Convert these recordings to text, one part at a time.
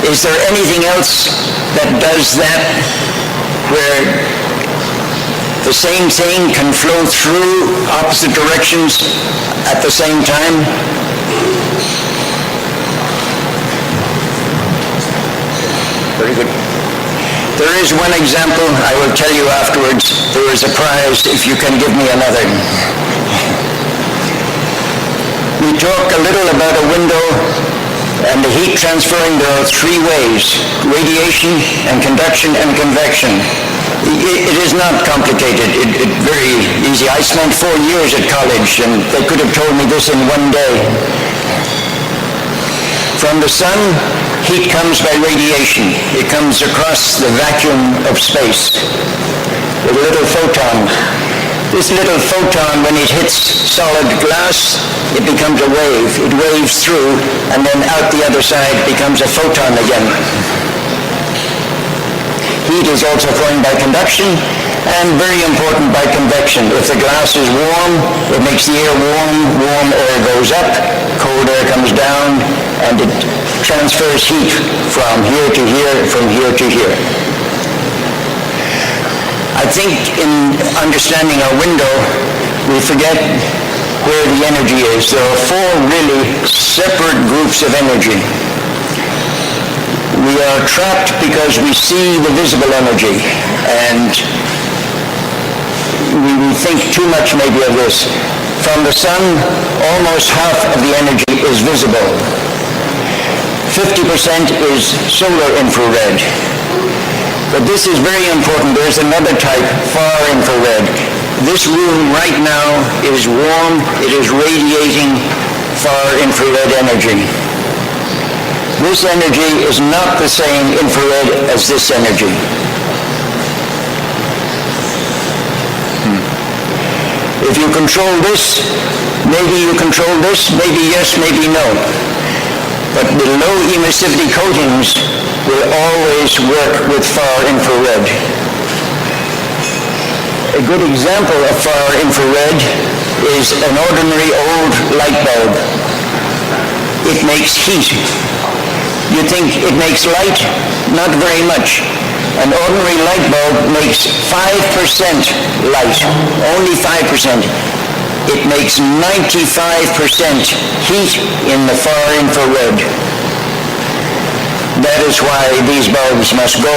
Is there anything else that does that, where the same thing can flow through opposite directions at the same time? Very good. There is one example, I will tell you afterwards. There is a prize if you can give me another. We talk a little about a window and the heat transferring. There are three ways: radiation and conduction and convection. It is not complicated. It's very easy. I spent 4 years at college, and they could have told me this in one day. From the sun, heat comes by radiation. It comes across the vacuum of space with a little photon. This little photon, when it hits solid glass, it becomes a wave. It waves through, and then out the other side becomes a photon again. Heat is also flowing by conduction, and very important by convection. If the glass is warm, it makes the air warm. Warm air goes up, cold air comes down, and it transfers heat from here to here, from here to here. I think in understanding our window, we forget where the energy is. There are 4 really separate groups of energy. We are trapped because we see the visible energy, and we think too much maybe of this. From the sun, almost half of the energy is visible. 50% is solar infrared. But this is very important. There's another type, far infrared. This room right now is warm. It is radiating far infrared energy. This energy is not the same infrared as this energy. If you control this, maybe you control this, maybe yes, maybe no. But the low emissivity coatings will always work with far infrared. A good example of far infrared is an ordinary old light bulb. It makes heat. You think it makes light? Not very much. An ordinary light bulb makes 5% light, only 5%. It makes 95% heat in the far infrared. That is why these bulbs must go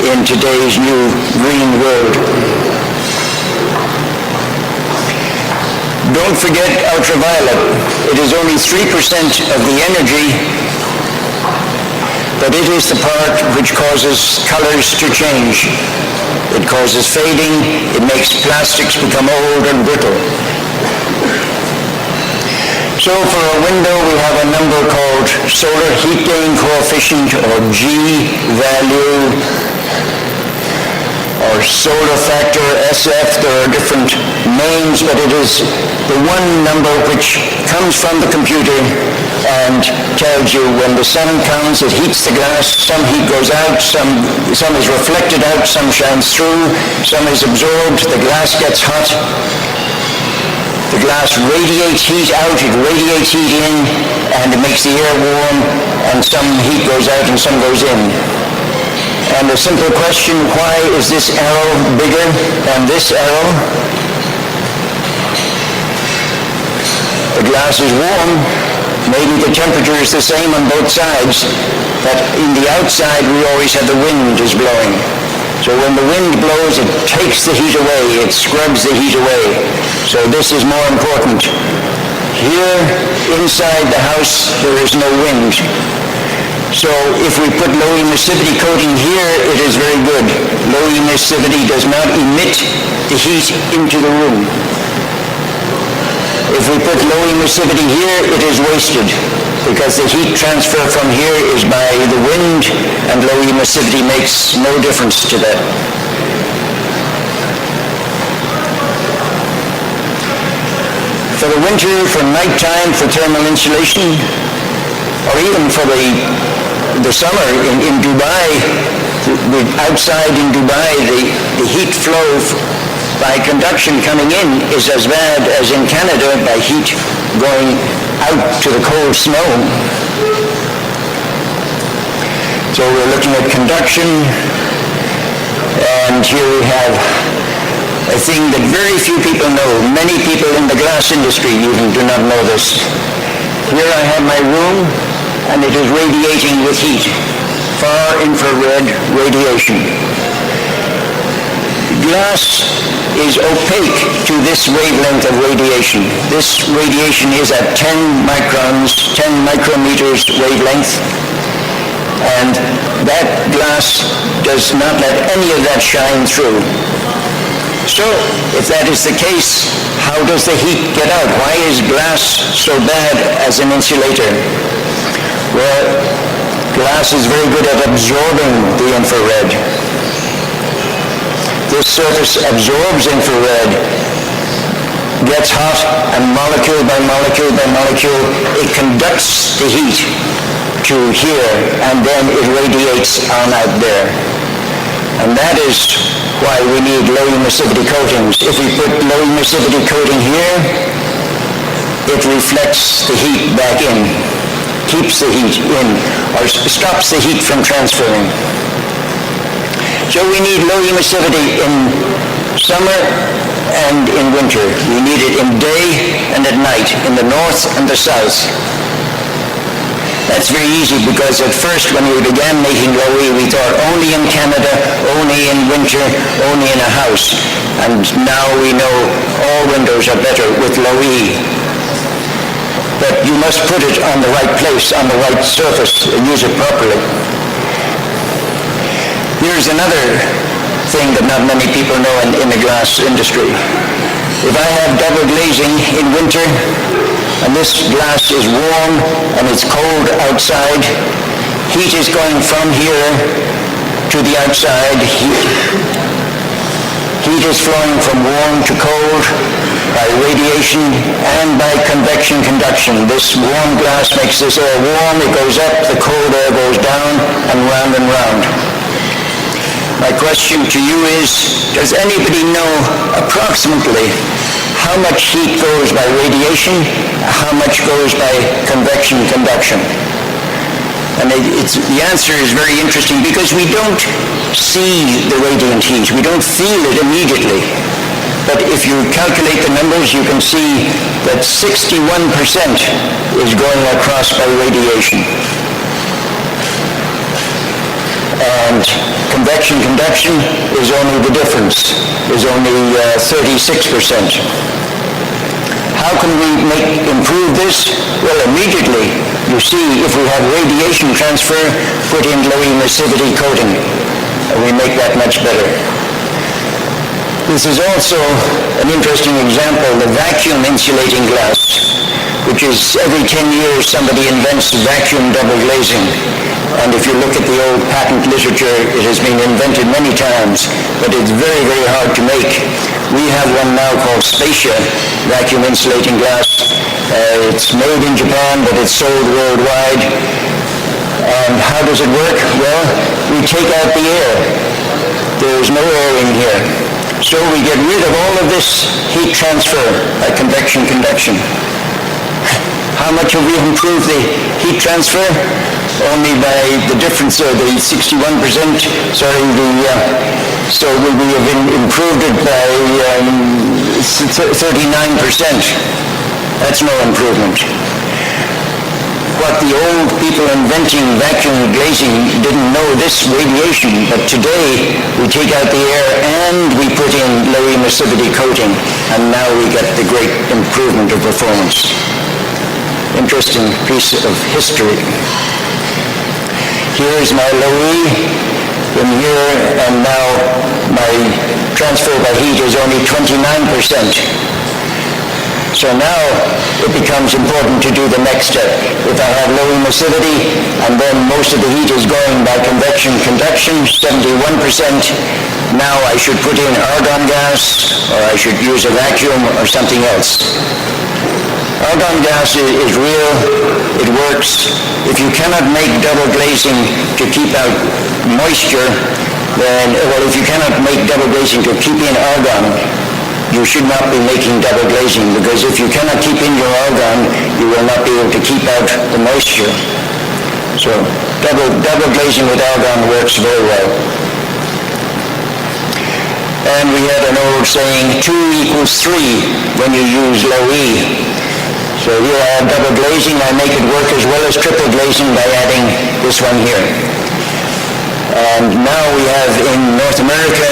in today's new green world. Don't forget ultraviolet. It is only 3% of the energy, but it is the part which causes colors to change. It causes fading. It makes plastics become old and brittle. So for a window, we have a number called solar heat gain coefficient, or G value, or solar factor, SF. There are different names, but it is the one number which comes from the computer and tells you when the sun comes, it heats the glass. Some heat goes out, some is reflected out, some shines through, some is absorbed, the glass gets hot. The glass radiates heat out, it radiates heat in, and it makes the air warm, and some heat goes out and some goes in. And the simple question, why is this arrow bigger than this arrow? The glass is warm, maybe the temperature is the same on both sides, but in the outside we always have the wind is blowing. So when the wind blows, it takes the heat away, it scrubs the heat away. So this is more important. Here, inside the house, there is no wind. So if we put low emissivity coating here, it is very good. Low emissivity does not emit the heat into the room. If we put low emissivity here, it is wasted, because the heat transfer from here is by the wind, and low emissivity makes no difference to that. For the winter, for nighttime, for thermal insulation, or even for the summer in Dubai, outside in Dubai, the heat flow by conduction coming in is as bad as in Canada by heat going out to the cold snow. So we're looking at conduction, and here we have a thing that very few people know. Many people in the glass industry even do not know this. Here I have my room, and it is radiating with heat, far infrared radiation. Glass is opaque to this wavelength of radiation. This radiation is at 10 microns, 10 micrometers wavelength, and that glass does not let any of that shine through. So, if that is the case, how does the heat get out? Why is glass so bad as an insulator? Well, glass is very good at absorbing the infrared. This surface absorbs infrared, gets hot, and molecule by molecule by molecule, it conducts the heat to here, and then it radiates on out there. And that is why we need low emissivity coatings. If we put low emissivity coating here, it reflects the heat back in, keeps the heat in, or stops the heat from transferring. So we need low emissivity in summer and in winter. We need it in day and at night, in the north and the south. That's very easy because at first when we began making low-E, we thought only in Canada, only in winter, only in a house. And now we know all windows are better with low-E. But you must put it on the right place, on the right surface, and use it properly. Here's another thing that not many people know in the glass industry. If I have double glazing in winter, and this glass is warm and it's cold outside, heat is going from here to the outside. Heat is flowing from warm to cold by radiation and by convection conduction. This warm glass makes this air warm, it goes up, the cold air goes down and round and round. My question to you is, does anybody know approximately how much heat goes by radiation, how much goes by convection conduction? And the answer is very interesting because we don't see the radiant heat. We don't feel it immediately. But if you calculate the numbers, you can see that 61% is going across by radiation. And convection conduction is only the difference, is only 36%. How can we improve this? Well, immediately, you see, if we have radiation transfer, put in low emissivity coating, and we make that much better. This is also an interesting example, the vacuum insulating glass, which is every 10 years somebody invents vacuum double glazing. And if you look at the old patent literature, it has been invented many times, but it's very, very hard to make. We have one now called Spacia, vacuum insulating glass. It's made in Japan, but it's sold worldwide. And how does it work? Well, we take out the air. There is no air in here. So we get rid of all of this heat transfer by convection conduction. How much have we improved the heat transfer? Only by the difference, the 61%, so we have improved it by 39%. That's no improvement. What the old people inventing vacuum glazing didn't know this radiation, but today we take out the air and we put in low emissivity coating, and now we get the great improvement of performance. Interesting piece of history. Here's my low-E in here, and now my transfer by heat is only 29%. So now it becomes important to do the next step. If I have low emissivity, and then most of the heat is going by convection conduction, 71%, now I should put in argon gas, or I should use a vacuum or something else. Argon gas is real, it works. If you cannot make double glazing to keep out moisture, then, well, if you cannot make double glazing to keep in argon, you should not be making double glazing, because if you cannot keep in your argon, you will not be able to keep out the moisture. So double glazing with argon works very well. And we had an old saying, 2 equals 3 when you use low E. So here I have double glazing. I make it work as well as triple glazing by adding this one here. And now we have in North America,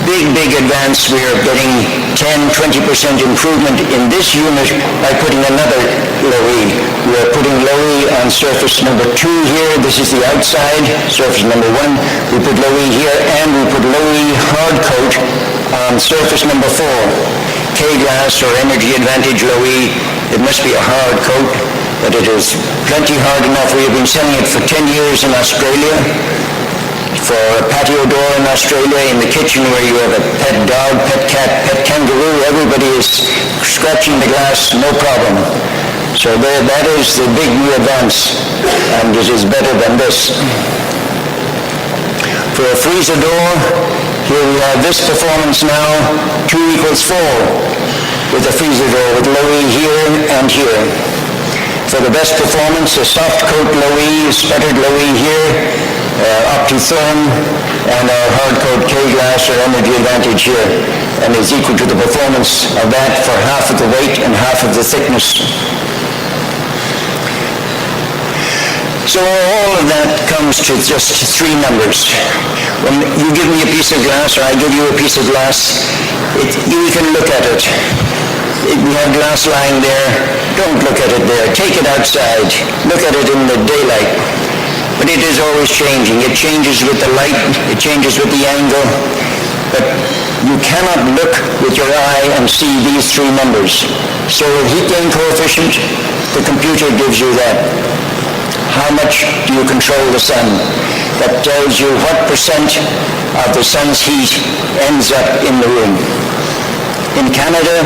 big advance. We are getting 10-20% improvement in this unit by putting another low E. We are putting low E on surface number 2 here. This is the outside, surface number 1. We put low E here, and we put low E hard coat on surface number 4. K-glass or energy advantage low E. It must be a hard coat, but it is plenty hard enough. We have been selling it for 10 years in Australia, for a patio door in Australia, in the kitchen where you have a pet dog, pet cat, pet kangaroo. Everybody is scratching the glass, no problem. So that is the big new advance, and it is better than this. For a freezer door, here we have this performance now, 2 equals 4, with a freezer door with low E here and here. For the best performance, a soft coat low E, sputtered low E here, Opti-Therm, and our hard coat K-glass or energy advantage here, and is equal to the performance of that for half of the weight and half of the thickness. So all of that comes to just 3 numbers. When you give me a piece of glass or I give you a piece of glass, you can look at it. If you have glass lying there, don't look at it there. Take it outside. Look at it in the daylight. But it is always changing. It changes with the light. It changes with the angle. But you cannot look with your eye and see these 3 numbers. So with heat gain coefficient, the computer gives you that. How much do you control the sun? That tells you what percent of the sun's heat ends up in the room. In Canada,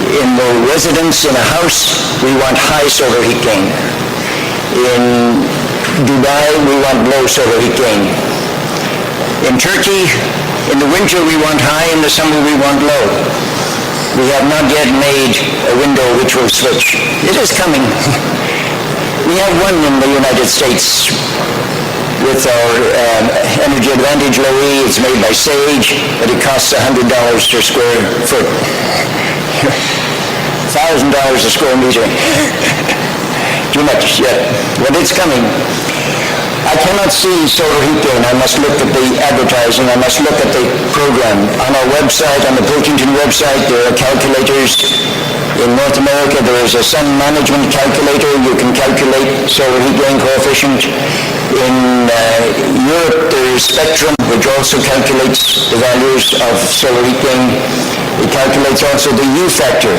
in the residence in a house, we want high solar heat gain. In Dubai, we want low solar heat gain. In Turkey, in the winter we want high, in the summer we want low. We have not yet made a window which will switch. It is coming. We have one in the United States with our energy advantage low E. It's made by Sage, but it costs $100 per square foot. $1,000 a square meter. Too much yet, but it's coming. I cannot see solar heat gain. I must look at the advertising. I must look at the program. On our website, on the Pilkington website, there are calculators. In North America, there is a sun management calculator. You can calculate solar heat gain coefficient. In Europe, there is Spectrum, which also calculates the values of solar heat gain. It calculates also the U factor.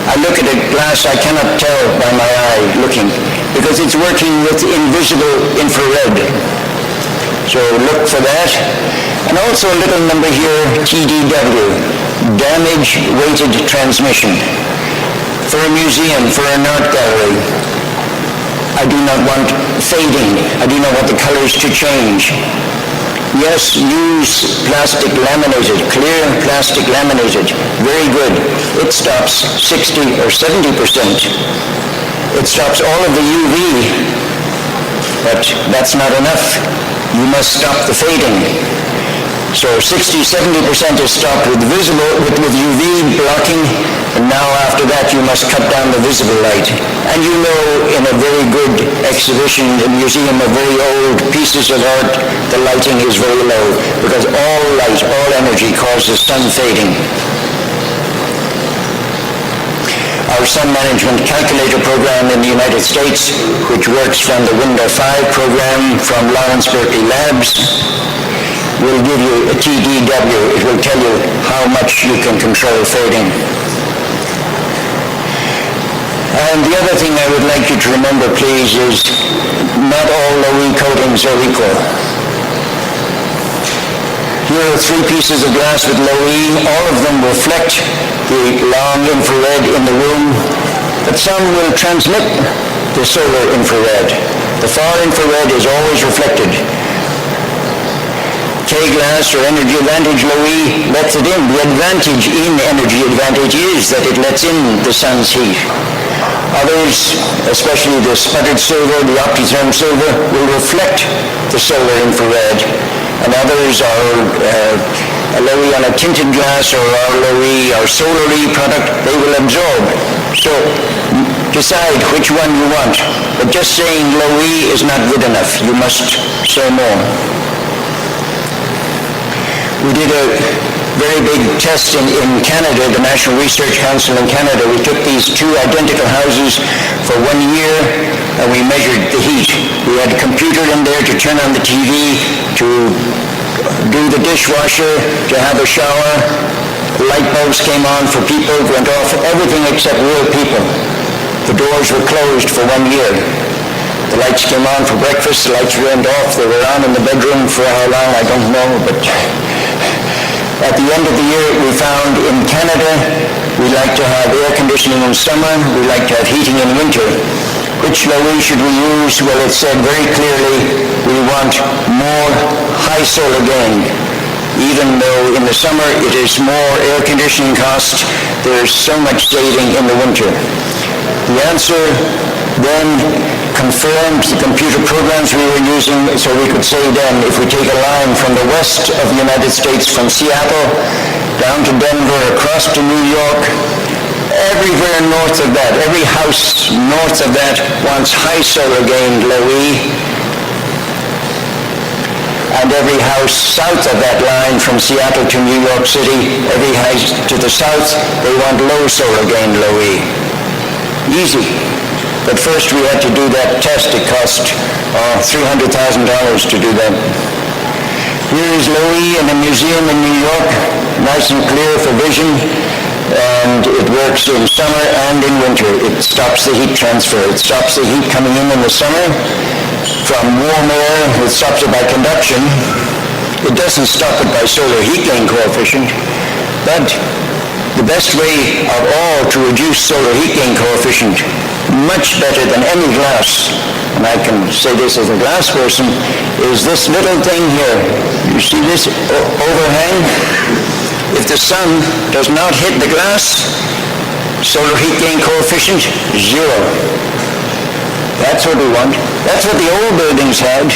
I look at a glass, I cannot tell by my eye looking, because it's working with invisible infrared. So look for that. And also a little number here, TDW, damage weighted transmission. For a museum, for an art gallery, I do not want fading. I do not want the colors to change. Yes, use plastic laminated, clear plastic laminated, very good. It stops 60 or 70%. It stops all of the UV, but that's not enough. You must stop the fading. So 60-70% is stopped with UV blocking, and now after that you must cut down the visible light. And you know, in a very good exhibition, a museum of very old pieces of art, the lighting is very low, because all light, all energy causes sun fading. Our sun management calculator program in the United States, which works from the Windows 5 program from Lawrence Berkeley Labs, will give you a TDW. It will tell you how much you can control fading. And the other thing I would like you to remember, please, is not all low-E coatings are equal. Here are 3 pieces of glass with low E. All of them reflect the long infrared in the room, but some will transmit the solar infrared. The far infrared is always reflected. K-glass or energy advantage low E lets it in. The advantage in energy advantage is that it lets in the sun's heat. Others, especially the sputtered silver, the optitherm silver, will reflect the solar infrared. And others are Low-E on a tinted glass or our Low-E, our solar-E product, they will absorb. So decide which one you want. But just saying Low-E is not good enough. You must say more. We did a very big test in Canada, the National Research Council in Canada. We took these two identical houses for 1 year and we measured the heat. We had a computer in there to turn on the TV, to do the dishwasher, to have a shower. Light bulbs came on for people, went off, everything except real people. The doors were closed for 1 year. The lights came on for breakfast, the lights went off, they were on in the bedroom for how long, I don't know, but at the end of the year, we found in Canada, we like to have air conditioning in summer, we like to have heating in winter. Which Low-E should we use? Well, it said very clearly, we want more high solar gain. Even though in the summer it is more air conditioning cost, there is so much saving in the winter. The answer then confirmed the computer programs we were using, so we could say then, if we take a line from the west of the United States, from Seattle down to Denver, across to New York, everywhere north of that, every house north of that wants high solar gain Low-E, and every house south of that line from Seattle to New York City, every house to the south, they want low solar gain Low-E. Easy. But first we had to do that test. It cost $300,000 to do that. Here is Low-E in a museum in New York, nice and clear for vision, and it works in summer and in winter. It stops the heat transfer. It stops the heat coming in the summer from warm air. It stops it by conduction. It doesn't stop it by solar heat gain coefficient, but the best way of all to reduce solar heat gain coefficient, much better than any glass, and I can say this as a glass person, is this little thing here. You see this overhang? If the sun does not hit the glass, solar heat gain coefficient, 0. That's what we want. That's what the old buildings had.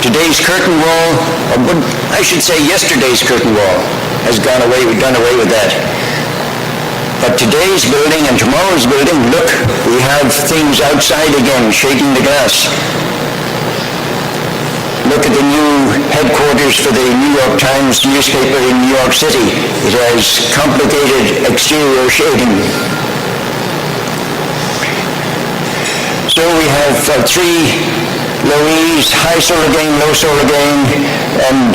Today's curtain wall, or I should say yesterday's curtain wall, has done away with that. But today's building and tomorrow's building, look, we have things outside again, shading the glass. Look at the new headquarters for the New York Times newspaper in New York City. It has complicated exterior shading. So we have 3 Low-E's, high solar gain, low solar gain, and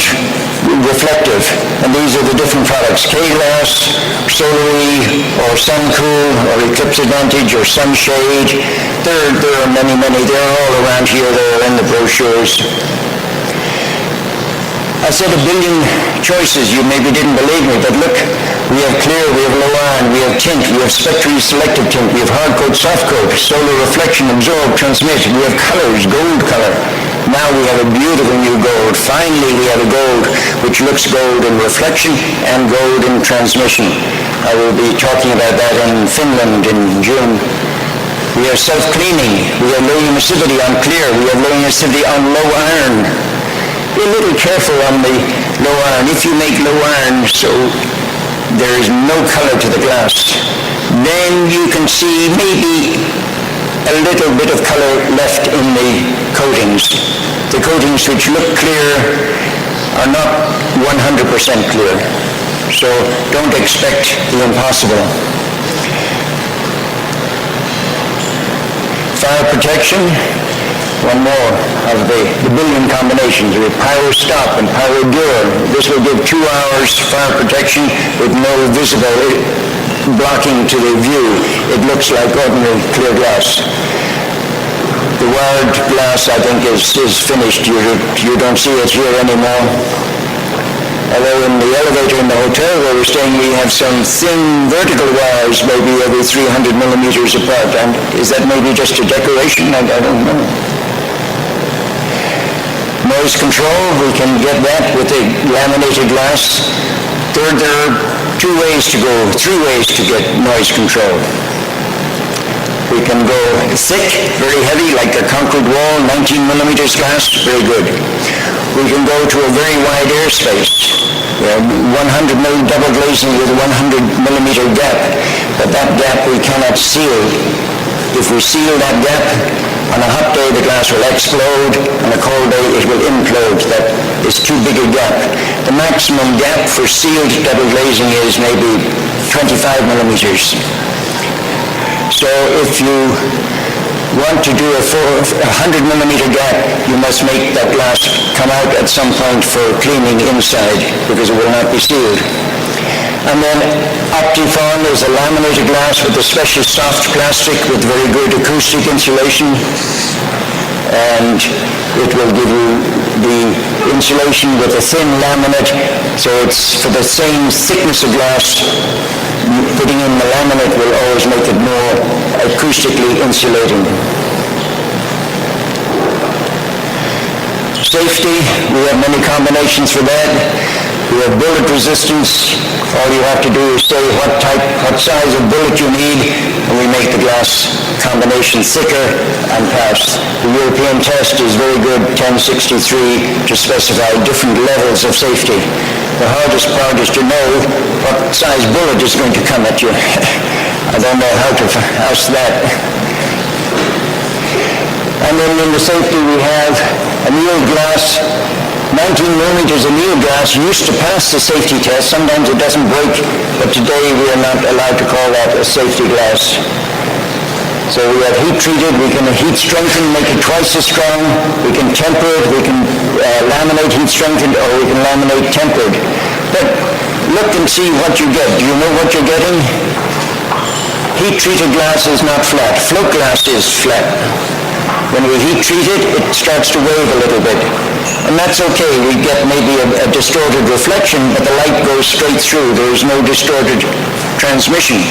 reflective. And these are the different products: K-Glass, Solar-E, or Sun-Cool, or Eclipse Advantage, or Sunshade. There are many. They're all around here. They're in the brochures. I said 1 billion choices. You maybe didn't believe me, but look, we have clear, we have low iron, we have tint, we have spectrally selective tint, we have hard coat, soft coat, solar reflection, absorb, transmit, we have colors, gold color. Now we have a beautiful new gold. Finally we have a gold which looks gold in reflection and gold in transmission. I will be talking about that in Finland in June. We have self-cleaning, we have low emissivity on clear, we have low emissivity on low iron. Be a little careful on the low iron. If you make low iron so there is no color to the glass, then you can see maybe a little bit of color left in the coatings. The coatings which look clear are not 100% clear. So don't expect the impossible. Fire protection. One more of the billion combinations with Pyro Stop and Pyro Dure. This will give 2 hours fire protection with no visible blocking to the view. It looks like ordinary clear glass. The wired glass, I think, is finished. You don't see it here anymore. Although in the elevator in the hotel where we're staying, we have some thin vertical wires, maybe every 300 millimeters apart. And is that maybe just a decoration? I don't know. Noise control, we can get that with a laminated glass. There are 3 ways to get noise control. We we can go thick, very heavy, like a concrete wall, 19 millimeters glass, very good. We can go to a very wide airspace, 100 double glazing with a 100 millimeter gap, but that gap we cannot seal. If we seal that gap, on a hot day the glass will explode, on a cold day it will implode. That is too big a gap. The maximum gap for sealed double glazing is maybe 25 millimeters. So if you want to do a 100 millimeter gap, you must make that glass come out at some point for cleaning inside, because it will not be sealed. And then Optifon is a laminated glass with a special soft plastic with very good acoustic insulation, and it will give you the insulation with a thin laminate, so it's for the same thickness of glass. Putting in the laminate will always make it more acoustically insulating. Safety, we have many combinations for that. We have bullet resistance. All you have to do is say what size of bullet you need, and we make the glass combination thicker and pass. The European test is very good, 1063, to specify different levels of safety. The hardest part is to know what size bullet is going to come at you. I don't know how to ask that. And then in the safety we have annealed glass. 19 millimeters annealed glass used to pass the safety test. Sometimes it doesn't break, but today we are not allowed to call that a safety glass. So we have heat treated, we can heat strengthen, make it twice as strong, we can temper it, we can laminate heat strengthened, or we can laminate tempered. But look and see what you get. Do you know what you're getting? Heat treated glass is not flat. Float glass is flat. When we heat treat it, it starts to wave a little bit. And that's okay. We get maybe a distorted reflection, but the light goes straight through. There is no distorted transmission.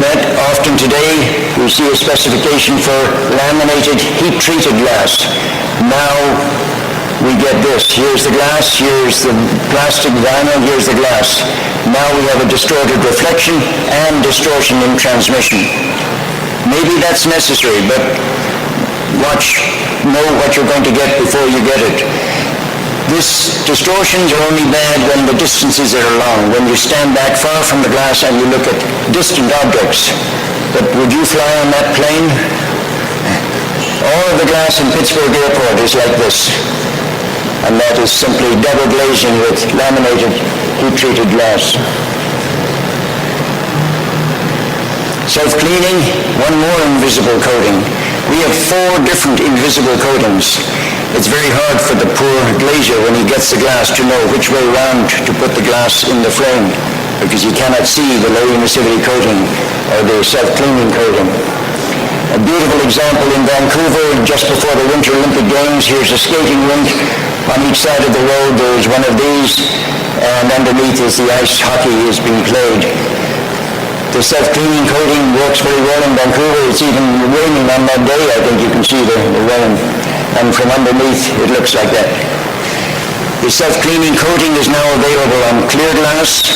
But often today, we see a specification for laminated heat-treated glass. Now we get this. Here's the glass, here's the plastic vinyl, here's the glass. Now we have a distorted reflection and distortion in transmission. Maybe that's necessary, but know what you're going to get before you get it. These distortions are only bad when the distances are long, when you stand back far from the glass and you look at distant objects. But would you fly on that plane? All of the glass in Pittsburgh Airport is like this. And that is simply double glazing with laminated, heat-treated glass. Self-cleaning, one more invisible coating. We have 4 different invisible coatings. It's very hard for the poor glazier when he gets the glass to know which way round to put the glass in the frame, because he cannot see the low emissivity coating or the self-cleaning coating. A beautiful example in Vancouver, just before the Winter Olympic Games. Here's a skating rink. On each side of the road there is one of these, and underneath is the ice hockey is being played. The self-cleaning coating works very well in Vancouver. It's even raining on that day. I think you can see the rain. And from underneath, it looks like that. The self-cleaning coating is now available on clear glass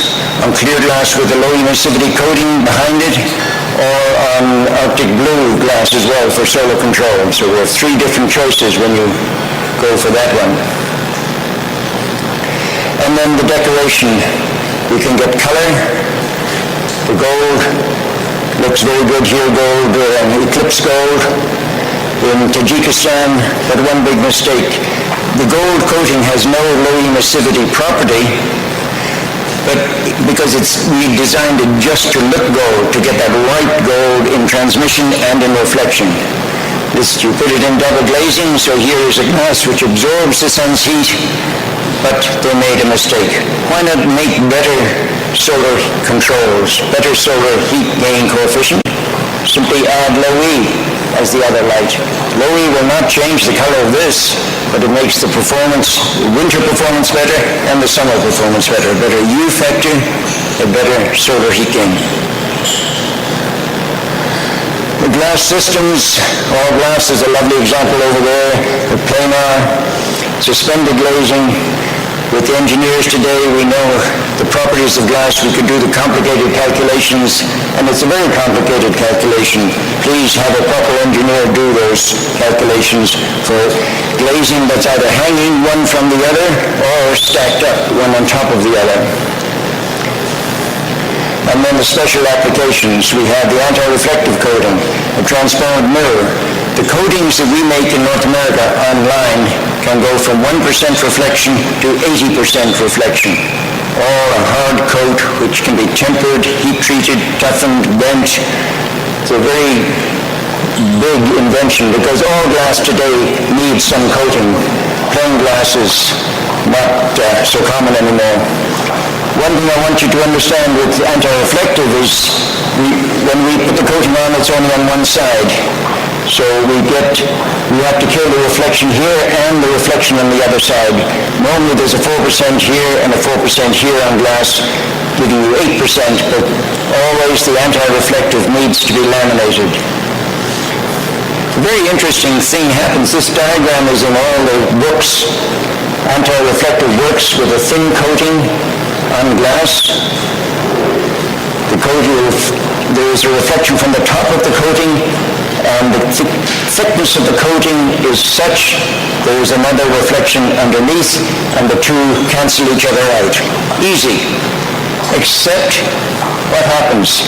with a low emissivity coating behind it, or on Arctic blue glass as well for solar control. So we have 3 different choices when you go for that one. And then the decoration. We can get color. The gold looks very good here, gold, eclipse gold in Tajikistan, but one big mistake. The gold coating has no low emissivity property, but because we designed it just to look gold, to get that white gold in transmission and in reflection. You put it in double glazing, so here is a glass which absorbs the sun's heat, but they made a mistake. Why not make better solar controls, better solar heat gain coefficient? Simply add low E as the other light. Low E will not change the color of this, but it makes the performance, winter performance better and the summer performance better. A better U factor, a better solar heat gain. The glass systems, all glass is a lovely example over there. The planar, suspended glazing. With the engineers today, we know the properties of glass, we could do the complicated calculations, and it's a very complicated calculation. Please have a proper engineer do those calculations for glazing that's either hanging one from the other or stacked up one on top of the other. And then the special applications. We have the anti-reflective coating, a transparent mirror. The coatings that we make in North America online can go from 1% reflection to 80% reflection. Or a hard coat which can be tempered, heat-treated, toughened, bent. It's a very big invention because all glass today needs some coating. Plain glass is not so common anymore. One thing I want you to understand with anti-reflective is when we put the coating on, it's only on one side. So we have to kill the reflection here and the reflection on the other side. Normally there's a 4% here and a 4% here on glass, giving you 8%, but always the anti-reflective needs to be laminated. A very interesting thing happens. This diagram is in all the books. Anti-reflective works with a thin coating on glass. The coating, there is a reflection from the top of the coating, and the thickness of the coating is such there is another reflection underneath, and the two cancel each other out. Easy. Except what happens?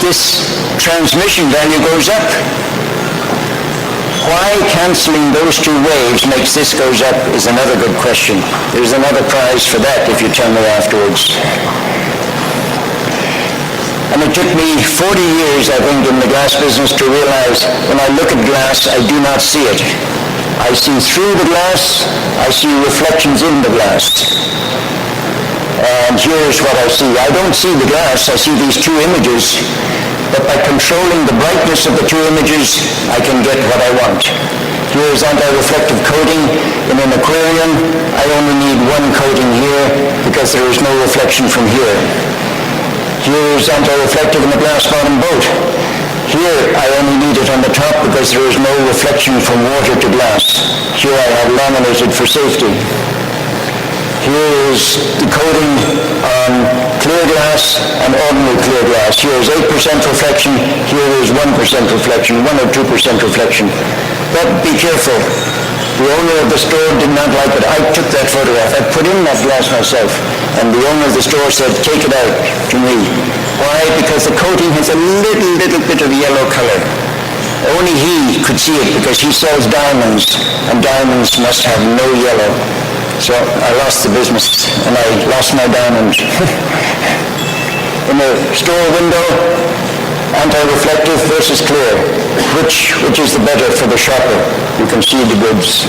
This transmission value goes up. Why canceling those two waves makes this goes up is another good question. There's another prize for that if you tell me afterwards. And it took me 40 years, I think, in the glass business to realize when I look at glass, I do not see it. I see through the glass, I see reflections in the glass. And here's what I see. I don't see the glass, I see these two images. But by controlling the brightness of the two images, I can get what I want. Here is anti-reflective coating in an aquarium. I only need one coating here because there is no reflection from here. Here is anti-reflective in a glass bottom boat. Here I only need it on the top because there is no reflection from water to glass. Here I have laminated for safety. Here is the coating on clear glass and ordinary clear glass. Here is 8% reflection, here is 1% reflection, 1 or 2% reflection. But be careful. The owner of the store did not like it. I took that photograph. I put in that glass myself. And the owner of the store said, take it out to me. Why? Because the coating has a little bit of yellow color. Only he could see it because he sells diamonds, and diamonds must have no yellow. So I lost the business, and I lost my diamonds. In the store window, anti-reflective versus clear. Which is the better for the shopper? You can see the goods.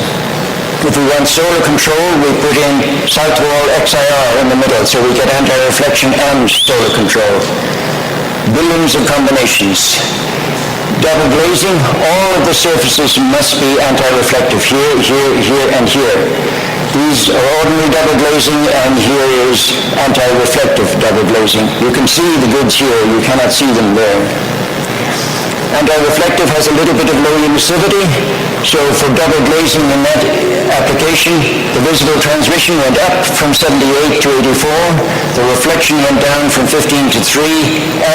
If we want solar control, we put in south wall XIR in the middle, so we get anti-reflection and solar control. Billions of combinations. Double glazing, all of the surfaces must be anti-reflective, here, and here. These are ordinary double glazing, and here is anti-reflective double glazing. You can see the goods here, you cannot see them there. Anti-reflective has a little bit of low emissivity, so for double glazing in that application, the visible transmission went up from 78 to 84, the reflection went down from 15 to 3,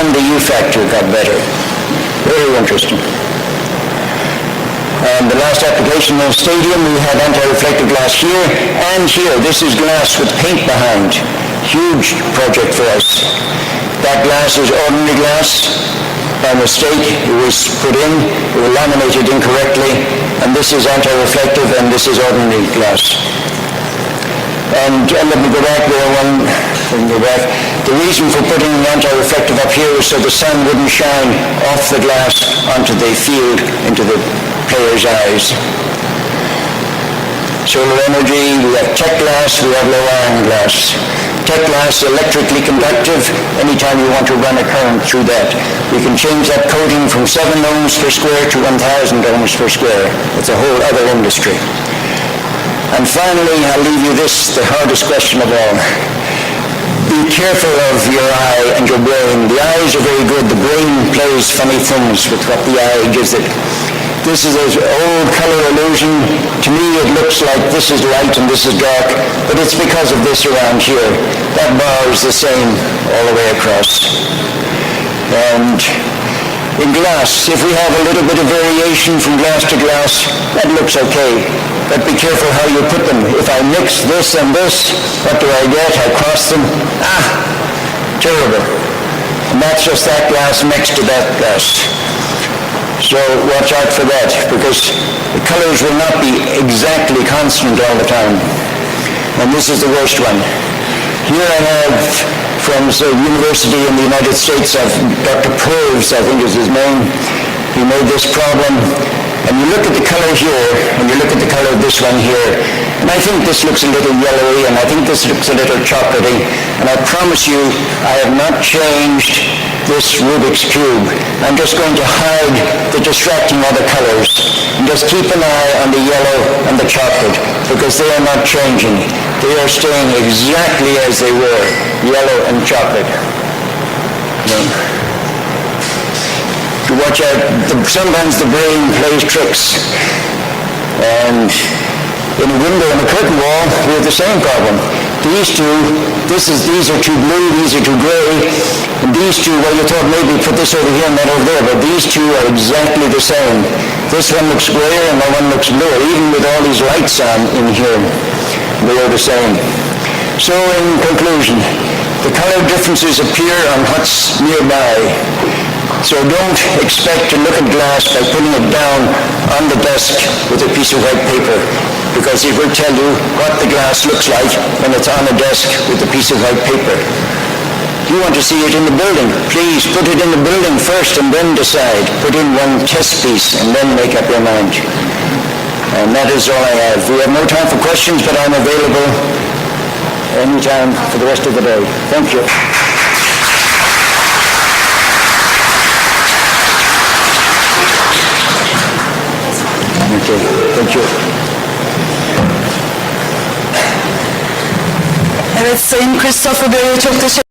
and the U factor got better. Very interesting. And the last application in the stadium, we had anti-reflective glass here and here. This is glass with paint behind. Huge project for us. That glass is ordinary glass. By mistake, it was put in, it was laminated incorrectly, and this is anti-reflective and this is ordinary glass. And let me go back there The reason for putting the anti-reflective up here is so the sun wouldn't shine off the glass onto the field, into the player's eyes. Solar energy, we have tech glass, we have low iron glass. Tech glass, electrically conductive, anytime you want to run a current through that. We can change that coating from 7 ohms per square to 1,000 ohms per square. It's a whole other industry. And finally, I'll leave you this, the hardest question of all. Be careful of your eye and your brain. The eyes are very good. The brain plays funny things with what the eye gives it. This is an old color illusion. To me, it looks like this is light and this is dark, but it's because of this around here. That bar is the same all the way across. And in glass, if we have a little bit of variation from glass to glass, that looks okay. But be careful how you put them. If I mix this and this, what do I get? I cross them. Terrible. And that's just that glass next to that glass. So watch out for that, because the colors will not be exactly constant all the time. And this is the worst one. Here I have from the university in the United States, Dr. Purves, I think is his name. He made this problem. And you look at the color here, and you look at the color of this one here, and I think this looks a little yellowy, and I think this looks a little chocolatey, and I promise you, I have not changed this Rubik's Cube. I'm just going to hide the distracting other colors, and just keep an eye on the yellow and the chocolate, because they are not changing. They are staying exactly as they were, yellow and chocolate. To watch out, sometimes the brain plays tricks. And in a window and a curtain wall, we have the same problem. These two, these are too blue, these are too gray, and these two, well, you thought maybe put this over here and that over there, but these two are exactly the same. This one looks grayer and that one looks bluer, even with all these lights on in here. They are the same. So in conclusion, the color differences appear on what's nearby. So don't expect to look at glass by putting it down on the desk with a piece of white paper, because it will tell you what the glass looks like when it's on a desk with a piece of white paper. You want to see it in the building, please put it in the building first and then decide. Put in one test piece and then make up your mind. And that is all I have. We have no time for questions, but I'm available anytime for the rest of the day. Thank you. Okay, thank you. Evet, Sayın Christopher Bey'e çok teşekkür